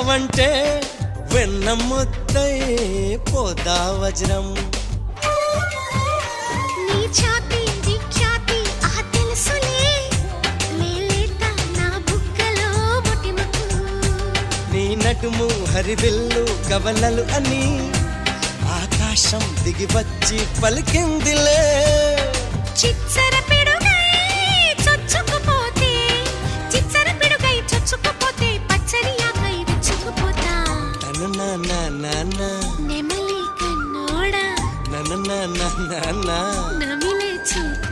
వచ్చావంటే వెన్న ముద్దై పోదా వజ్రం. నీ ఛాతీ విఖ్యాతి ఆ తెలుసులే మేలేత నా బుగ్గలో ముటిమకు. నీ నటుము హరివిల్లు కవలలు అని ఆకాశం దిగి వచ్చి పలికిందిలే. చిచ్చర పిడుగై చొచ్చుకుపోతే చిచ్చర పిడుగై చొచ్చుకుపోతే పచ్చని ఆకై విచ్చుకుపోతా. నన్ను నాన్న నెమలి కన్నోడా నన్ను నాన్న నమిలే చూపు